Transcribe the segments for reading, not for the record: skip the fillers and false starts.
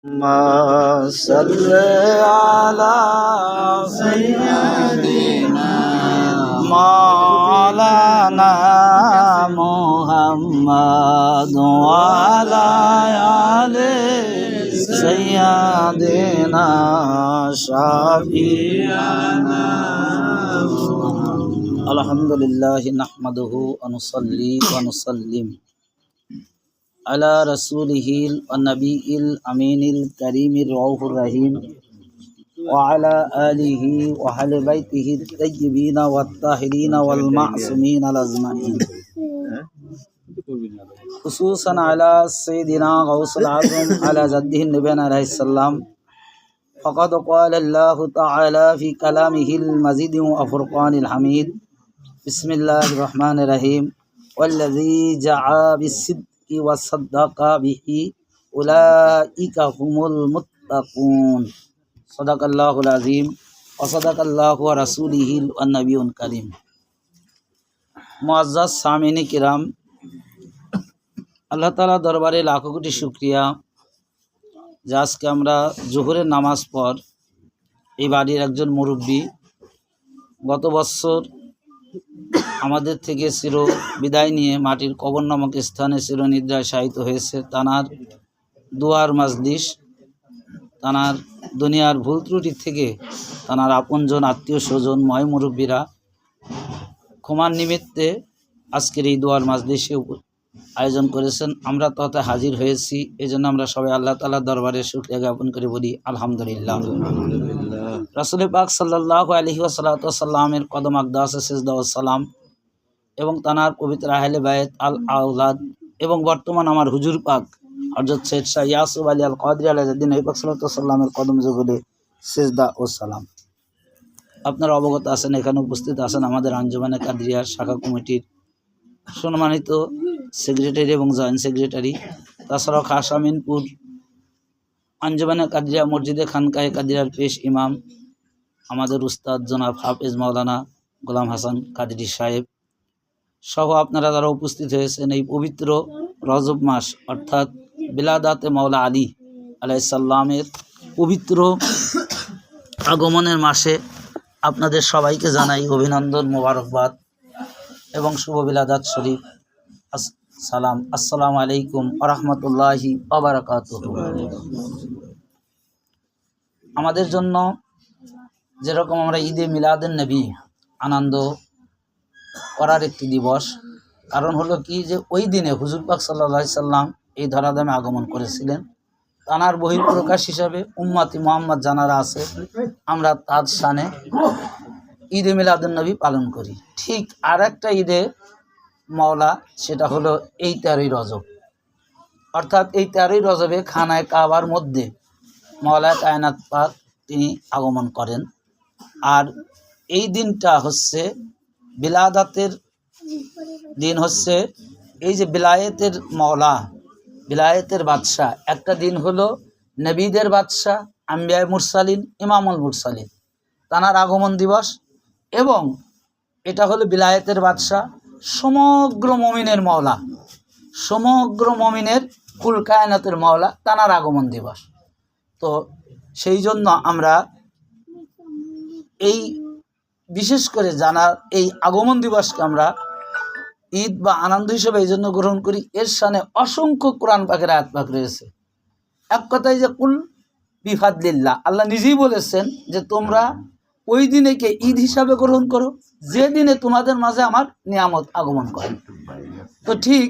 اللهم صل على سيدنا مولانا محمد وعلى آل سيدنا شفيعنا الحمد لله نحمده ونصلي ونسلم على رسوله النبي الأمين الكريم الرؤوف الرحيم وعلى آله وأهل بيته الطيبين والطاهرين والمعصومين الأجمعين خصوصا على سيدنا غوث الأعظم على جده النبي عليه السلام فقد قال الله تعالى في كلامه المجيد وفرقان الحميد بسم الله الرحمن الرحيم والذي جاء بالصدق وصدق به أولئك هم المتقون صدق الله العظيم وصدق الله ورسوله النبي الكريم মুআজ্জাজ সামিনী কিরাম, আল্লাহ তাআলা দরবারে লাখো কোটি শুকরিয়া যে আজকে আমরা জোহরের নামাজ পর এই বাড়ির একজন মুরব্বী গত বছর আমাদের থেকে চির বিদায় নিয়ে মাটির কবর নামক স্থানে চিরনিদ্রায় শায়িত হয়েছে। তানার দুয়ার মাজলিস, তানার দুনিয়ার ভুল ত্রুটি থেকে তানার আপনজন আত্মীয় স্বজন ময় মুরব্বীরা ক্ষমার নিমিত্তে আজকের এই দুয়ার মাজলিসে আয়োজন করেছেন। আমরা তথা হাজির হয়েছি, এই জন্য আমরা সবাই আল্লাহ তাআলার দরবারে শুকরিয়া জ্ঞাপন করে বলি আলহামদুলিল্লাহ। রাসূল পাক সাল্লাল্লাহু আলাইহি ওয়াসাল্লামের কদম আকদাসে সিজদা ও সালাম এবং তানার পবিত্র আহলে বায়ত আল আওলাদ এবং বর্তমান আমার হুজুর পাক হযরত সৈয়দ শাহ ইয়াসুফ আলী আল কাদরি আলাইহিদ্দিন নবী পাক সাল্লাল্লাহু আলাইহি ওয়াসাল্লামের কদম যুগলে সিজদা ও সালাম। আপনারা অবগত আছেন, এখানে উপস্থিত আছেন আমাদের আঞ্জুমানে কাদরিয়ার শাখা কমিটির সম্মানিত সেক্রেটারি এবং জয়েন্ট সেক্রেটারি, তাছাড়াও খাসামিনপুর আঞ্জুমানে কাদরিয়া মসজিদে খানকায়ে কাদরিয়ার পেশ ইমাম আমাদের উস্তাদ জনাব হাফেজ মাওলানা গোলাম হাসান কাদরি সাহেব সহ আপনারা যারা উপস্থিত হয়েছেন এই পবিত্র রজব মাস অর্থাৎ বিলাদাতে মাওলা আলী আলাইহিস সালামের পবিত্র আগমনের মাসে আপনাদের সবাইকে জানাই অভিনন্দন, মোবারকবাদ এবং শুভ বিলাদাত শরীফ সালাম। আসসালামু আলাইকুম ওয়া রাহমাতুল্লাহি ওয়া বারাকাতুহু। আমাদের জন্য যেরকম আমরা ঈদে মিলাদুন নবী আনন্দ করার একটি দিবস, কারণ হলো কি যে ওই দিনে হুজুর পাক সাল্লাল্লাহু আলাইহি সাল্লাম এই ধরাধামে আগমন করেছিলেন। তানার বহিঃপ্রকাশ হিসাবে উম্মতি মুহাম্মদ জানারা আছে, আমরা তার শানে ঈদে মিলাদুন নবী পালন করি। ঠিক আর একটা ঈদে মাওলা, সেটা হলো এই 13ই রজব, অর্থাৎ এই 13ই রজবে খানায় কাবার মধ্যে মাওলা কায়নাত পাক তিনি আগমন করেন। আর এই দিনটা হচ্ছে বিলাদাতের দিন, হচ্ছে এই যে বিলায়েতের মাওলা, বিলায়েতের বাদশাহ। একটা দিন হলো নবীদের বাদশাহ, আম্বিয়া মুরসালিন, ইমামুল মুরসালিন, তানার আগমন দিবস, এবং এটা হলো বিলায়েতের বাদশাহ সমগ্র মুমিনের মাওলা, সমগ্র মুমিনের কুল কায়নাতের মাওলা, তানার আগমন দিবস। তো সেই জন্য আমরা এই বিশেষ করে জানার এই আগমন দিবসকে আমরা ঈদ বা আনন্দ হিসেবে এই জন্য গ্রহণ করি। এর সামনে অসংখ্য কোরআন পাকের আয়াত পাক রয়েছে। এক কথায় যে কুল বিফাদলিল্লাহ, আল্লাহ নিজেই বলেছেন যে তোমরা ওই দিনেকে ঈদ হিসাবে গ্রহণ করো যে দিনে তোমাদের মাঝে আমার নিয়ামত আগমন করে। তো ঠিক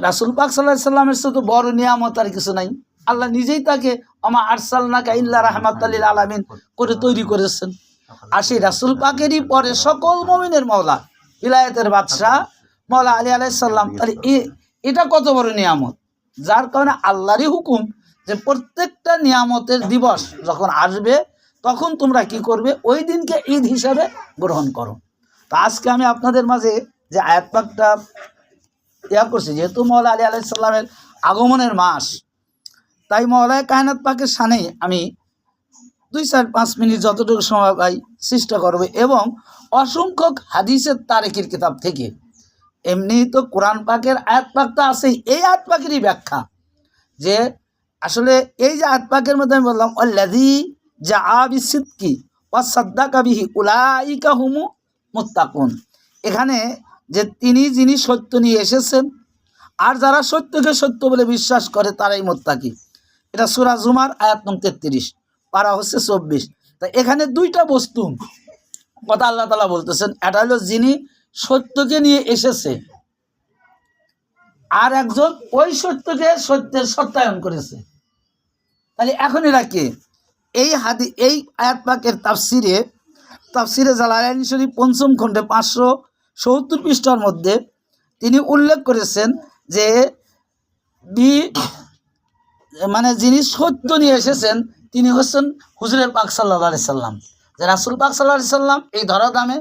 রাসূল পাক সাল্লাল্লাহু আলাইহি সাল্লামের সাথে তো বড় নিয়ামত আর কিছু নাই। আল্লাহ নিজেই তাকে আমা আরসালনাকা ইল্লা রাহমাতাল লিল আলামিন করে তৈরি করেছেন। আর সেই রাসূল পাকেরই পরে সকল মুমিনের মাওলা বিলায়েতের বাদশাহ মাওলা আলী আলাইহিস সালাম। তাহলে এটা কত বড় নিয়ামত, যার কারণে আল্লাহরই হুকুম যে প্রত্যেকটা নিয়ামতের দিবস যখন আসবে তখন তোমরা কি করবে, ওই দিনকে ঈদ হিসাবে গ্রহণ করো। তো আজকে আমি আপনাদের মাঝে যে আয়াত পাকটা করছি, যেহেতু মাওলা আলী আলাইহিস সালামের আগমনের মাস, তাই মাওলা কায়নাত পাকের শানে আমি 2-4-5 মিনিট যতটুকু সময় পাই চেষ্টা করবে, এবং অসংখ্য হাদিসের তারিখের কিতাব থেকে এমনি তো কোরআন পাকের আয়াত পাক তো আছেই, এই আয়াত পাকেরই ব্যাখ্যা যে আসলে এই যে আয়াত পাকের মধ্যে আমি বললাম আল্লাযী জাআ বিসিদকি ওয়া সাদ্দাকা বিহি উলাইকা হুমু মুত্তাকুন, এখানে যে তিনি যিনি সত্য নিয়ে এসেছেন আর যারা সত্যকে সত্য বলে বিশ্বাস করে তারাই মুত্তাকি। এটা সূরা জুমার আয়াত নং 33, পারা হচ্ছে 24। তা এখানে দুইটা বস্তু কথা আল্লাহ তাআলা বলতেছেন, এটা হলো যিনি সত্যকে নিয়ে এসেছে আর একজন ওই সত্যকে সত্যের সত্যায়ন করেছে। তাহলে এখন এরা কে? এই আয়াত পাকের তাফসিরে জালালাইন শরীফ ৫ম খণ্ডে 570 পৃষ্ঠার মধ্যে তিনি উল্লেখ করেছেন যে মানে যিনি সত্য নিয়ে এসেছেন তিনি হচ্ছেন হুজুরে পাক সাল্লাল্লাহু আলাইহি সাল্লাম। যে রাসূল পাক সাল্লাল্লাহু আলাইহি সাল্লাম এই ধরাধামে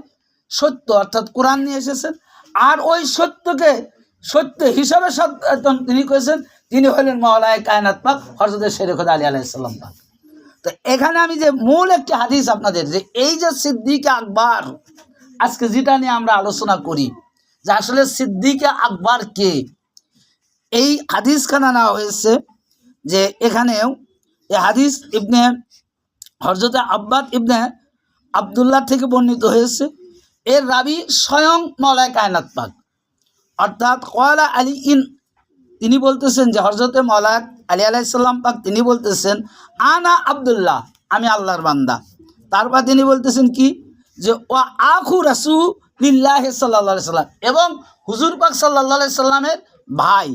সত্য অর্থাৎ কোরআন নিয়ে এসেছেন, আর ওই সত্যকে সত্য হিসাবে তিনি করেছেন, তিনি হলেন মাওলায়ে কায়নাত পাক হযরত শেরে খোদা আলী আলাইহিস সালাম পাক। তো এখানে আমি যে মূল একটি হাদিস আপনাদের, যে এই যে সিদ্দিকে আকবর আজকে যেটা নিয়ে আমরা আলোচনা করি যে আসলে সিদ্দিকে আকবর কে, এই হাদিসখানা নেওয়া হয়েছে যে এখানেও এই হাদিস ইবনে হযরত আব্বাদ ইবনে আবদুল্লাহ থেকে বর্ণিত হয়েছে। এর রাবি স্বয়ং মাওলায়ে কায়নাত পাক, অর্থাৎ কওয়ালা আলী তিনি বলতেছেন যে হযরতে মাওলা আলী আলাইহিস সালাম পাক তিনি বলতেছেন আনা আব্দুল্লাহ, আমি আল্লাহর বান্দা। তারপর তিনি বলতেছেন কি যে ওয়া আখু রাসূলিল্লাহ সাল্লাল্লাহু আলাইহি সাল্লাম, এবং হুজুর পাক সাল্লাল্লাহু আলাইহি সাল্লামের ভাই।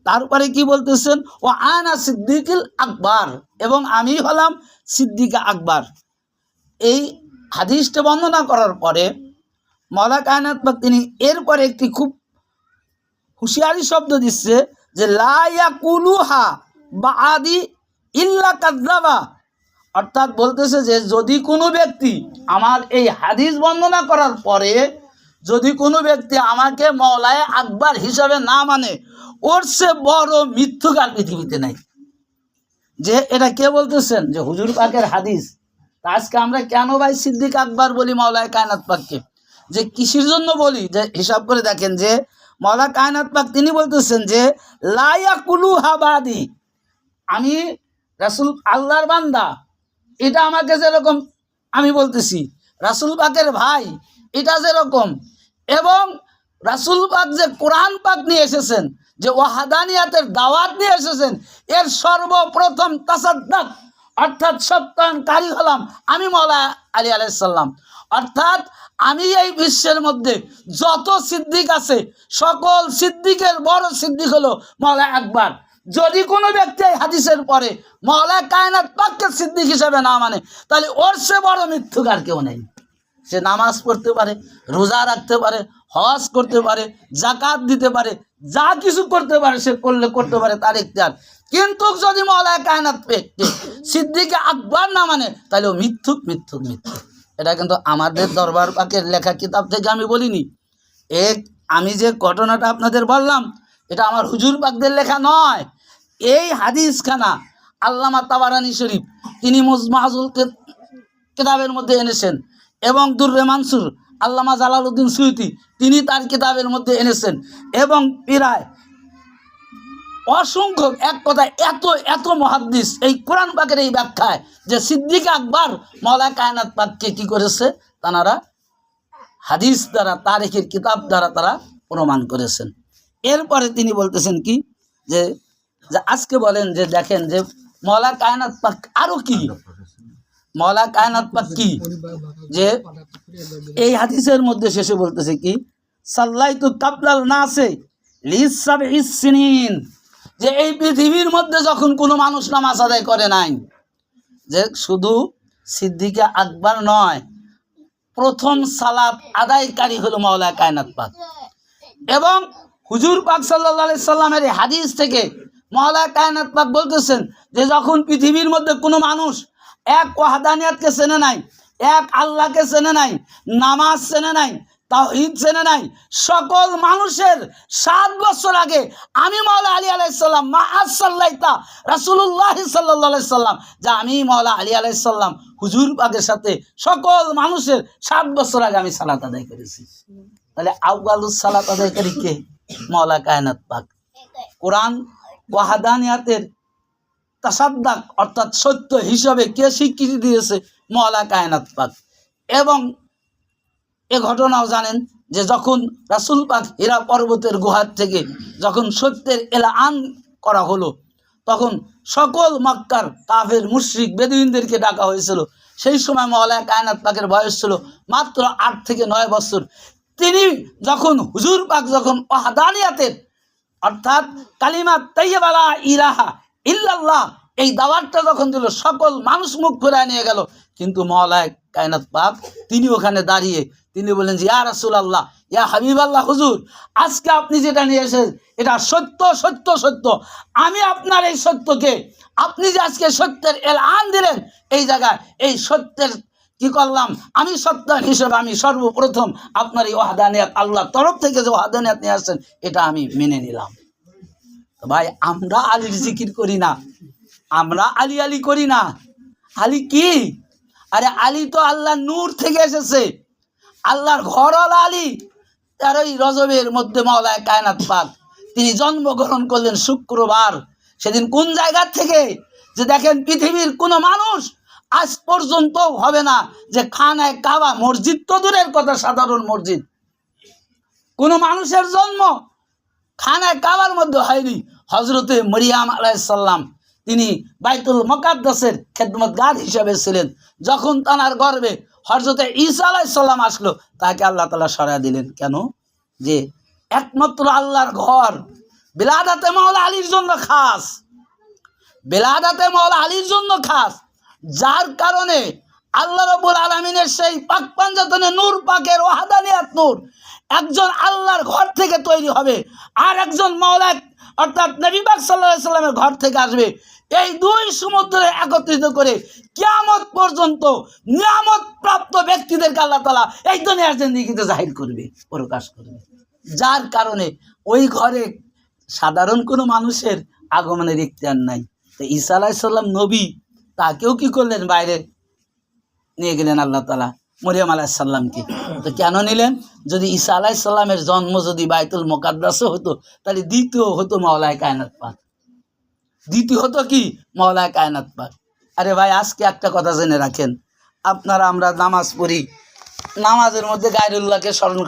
তারপরে কি বলতেছেন ও আনা সিদ্দিকুল আকবর, এবং আমি হলাম সিদ্দিক আকবর। এই হাদিসটা বর্ণনা করার পরে মাওলা কায়নাত পাক তিনি এরপরে একটি খুব হুঁশিয়ারি শব্দ দিচ্ছে যে লা ইয়াকুলুহা বাদি ইল্লা কাযযাবা, অর্থাৎ বলতেছে যে যদি কোনো ব্যক্তি আমার এই হাদিস বর্ণনা করার পরে যদি কোনো ব্যক্তি আমাকে মাওলায়ে আকবর হিসাবে না মানে, ওর সে বড় মিথ্যুকার পৃথিবীতে নাই। যে এটা কে বলতেছেন? যে হুজুর পাকের হাদিস। তা আজকে আমরা কেন ভাই সিদ্দিক আকবর বলি মাওলায়ে কায়নাত পাককে? যে কিসের জন্য বলি? যে হিসাব করে দেখেন যে মাওলা কায়নাত পাক তিনি বলতেছেন যে লা ইয়াকুলুহা বাদি, আমি রাসূল আল্লাহর বান্দা, এটা আমাকে যেরকম আমি বলতেছি, রাসূল পাকের ভাই এটা যেরকম, এবং রাসূল পাক যে কোরআন পাক নিয়ে এসেছেন, যে ওয়াহাদানিয়াতের দাওয়াত নিয়ে এসেছেন, এর সর্বপ্রথম তাসাদ্দাক অর্থাৎ সত্যায়নকারী হলাম আমি মাওলা আলী আলাইহিস সালাম। অর্থাৎ আমি এই বিশ্বের মধ্যে যত সিদ্দিক আছে সকল সিদ্দিকের বড় সিদ্দিক হলো মাওলায়ে আকবর। যদি কোনো ব্যক্তি এই হাদিসের পরে মাওলায়ে কায়নাত পাককে সিদ্দিক হিসাবে না মানে, তাহলে ওর সে বড় মিথ্যুকার কেউ নেই। সে নামাজ পড়তে পারে, রোজা রাখতে পারে, হজ করতে পারে, যাকাত দিতে পারে, যা কিছু করতে পারে সে করতে পারে, তার ইখতিয়ার। কিন্তু যদি মাওলায়ে কায়নাত পাককে সিদ্দিকে আকবর না মানে, তাহলে ও মিথ্যুক। এটা কিন্তু আমাদের দরবার পাকের লেখা কিতাব থেকে আমি বলিনি। আমি যে ঘটনাটা আপনাদের বললাম এটা আমার হুজুর পাকদের লেখা নয়। এই হাদিসখানা আল্লামা তাবারানী শরীফ তিনি মুজমাহুল কিতাবের মধ্যে এনেছেন, এবং দুররে মানসুর আল্লামা জালালউদ্দিন সুয়ুতি তিনি তার কিতাবের মধ্যে এনেছেন, এবং প্রায় অসংখ্য এক কথায় এত মুহাদ্দিস এই কোরআন পাকের এই ব্যাখ্যায় যে সিদ্দিক আকবর মাওলায়ে কায়নাত পাককে কি করেছে, তারা হাদিস দ্বারা তারিখের কিতাব দ্বারা তারা প্রমাণ করেছেন। এরপরে তিনি বলতেছেন কি যে আজকে বলেন যে দেখেন যে মাওলায়ে কায়নাত পাক আরো কি, মাওলায়ে কায়নাত পাক কি, যে এই হাদিসের মধ্যে শেষে বলতেছে কি সাল্লাইতু কাবলাল নাসে লিসাবইস সিনিন, যে এই পৃথিবীর মধ্যে যখন কোনো মানুষ নামাজ আদায় করে নাই, যে শুধু সিদ্দিকে আকবর নয়, প্রথম সালাত আদায়কারী হলো মাওলায়ে কায়নাত পাক। এবং হুজুর পাক সাল্লাল্লাহু আলাইহি সাল্লামের এই হাদিস থেকে মাওলায়ে কায়নাত পাক বলতেছেন যে যখন পৃথিবীর মধ্যে কোনো মানুষ এক ওয়াহদানিয়াতকে চেনে নাই, এক আল্লাহকে চেনে নাই, নামাজ চেনে নাই, তাওহীদ চেনে নাই, সকল মানুষের 7 বছর আগে আমি মাওলা আলী আলাইহিস সালাম মাআজ সাল্লাইতা রাসূলুল্লাহ সাল্লাল্লাহু আলাইহি সাল্লাম, যা আমি মাওলা আলী আলাইহিস সালাম হুজুর পাকের সাথে সকল মানুষের 7 বছর আগে আমি সালাত আদায় করেছি। তাহলে আউয়ালুস সালাত আদায়কারী কে? মাওলা কায়নাত পাক। কোরআন ওয়াহদানিয়াতের তাসাদ্দাক অর্থাৎ সত্য হিসাবে কে স্বীকৃতি দিয়েছে? মওলা কায়নাত পাক। এবং এ ঘটনাও জানেন যে যখন রাসূল পাক হীরা পর্বতের গুহার থেকে যখন সত্যের এলান করা হলো, তখন সকল মক্কার কাফের মুশরিক বেদুইনদেরকে ডাকা হয়েছিল। সেই সময় মওলা কায়নাত পাকের বয়স ছিল মাত্র 8 থেকে 9 বছর। তিনি যখন হুজুর পাক যখন ওয়াহদানিয়াতের অর্থাৎ কালিমা তাইয়্যিবা লা ইলাহা ইল্লাল্লাহ এই দাওয়াতটা যখন দিল, সকল মানুষ মুখ ফেরায় নিয়ে গেল, কিন্তু মওলা কায়নাত পাক তিনি ওখানে দাঁড়িয়ে তিনি বলেন যে ইয়া রাসূলুল্লাহ, ইয়া হাবিবাল্লাহ, হুজুর আজকে আপনি যেটা নিয়ে এসেছেন এটা সত্য সত্য সত্য। আমি আপনার এই সত্যকে, আপনি যে আজকে সত্যের এলান দিলেন এই জায়গায়, এই সত্যের কি করলাম আমি সত্তার হিসেবে আমি সর্বপ্রথম আপনার এই ওয়াহদানিয়াত আল্লাহর তরফ থেকে যে ওয়াহদানিয়াত নিয়ে আসছেন এটা আমি মেনে নিলাম। তো ভাই, আমরা আলীর জিকির করি না, আমরা আলী আলী করি না। আলী কি? আরে আলী তো আল্লাহর নূর থেকে এসেছে, আল্লাহর ঘরওয়ালা আলী। 13ই রজবের মধ্যে মওলা কায়নাত পাক তিনি জন্মগ্রহণ করলেন শুক্রবার। সেদিন কোন জায়গা থেকে? যে দেখেন পৃথিবীর কোনো মানুষ আজ পর্যন্ত হবে না যে খানায় কাবা, মসজিদ তো দূরের কথা, সাধারণ মসজিদ, কোনো মানুষের জন্ম খানায় কাবার মধ্যে হয়নি। হজরতে মরিয়াম আলাইহিস সালাম তিনি বাইতুল মুকাদ্দাসের খেদমতগার হিসেবে ছিলেন। যখন তার গর্ভে হজরতে ঈসা আলাইহিস সালাম আসলো, তাকে আল্লাহ তাআলা সরায় দিলেন। কেন? যে একমাত্র আল্লাহর ঘর বিলাদাতে মওলা আলীর জন্য খাস, বিলাদাতে মওলা আলীর জন্য খাস, যার কারণে আল্লাহ রাব্বুল আলামিনের সেই পাক পাঞ্জাতনে নূর পাকের ওয়াহদানিয়াত নূর একজন আল্লাহর ঘর থেকে তৈরি হবে, আর একজন মওলা অর্থাৎ নবী পাক সাল্লাল্লাহু আলাইহি সাল্লামের ঘর থেকে আসবে। এই দুই সমুদ্রে একত্রিত করে কিয়ামত পর্যন্ত নিয়ামত প্রাপ্ত ব্যক্তিদেরকে আল্লাহ তাআলা এই দুনিয়ার জিন্দেগিতে জাহির করবে, প্রকাশ করবে, যার কারণে ওই ঘরে সাধারণ কোনো মানুষের আগমনের ইখতিয়ার নাই। তো ঈসা আলাইহিস সালাম নবী, তাকেও কি করলেন? বাইরে নিয়ে গেলেন আল্লাহ তাআলা মরিয়ম আলাইহিস সালামকে। তো কেন নিলেন? যদি ঈসা আলাইহিস সালামের জন্ম যদি বাইতুল মুকাদ্দাসে হতো, তাহলে দ্বিতীয় হতো মওলা কায়নাত পাক, দ্বিতীয় হতো কি? মওলা কায়নাত পাক। আরে ভাই, আজকে একটা কথা জেনে রাখেন, আপনারা আমরা নামাজ পড়ি, নামাজের মধ্যে গায়রুল্লাহকে স্মরণ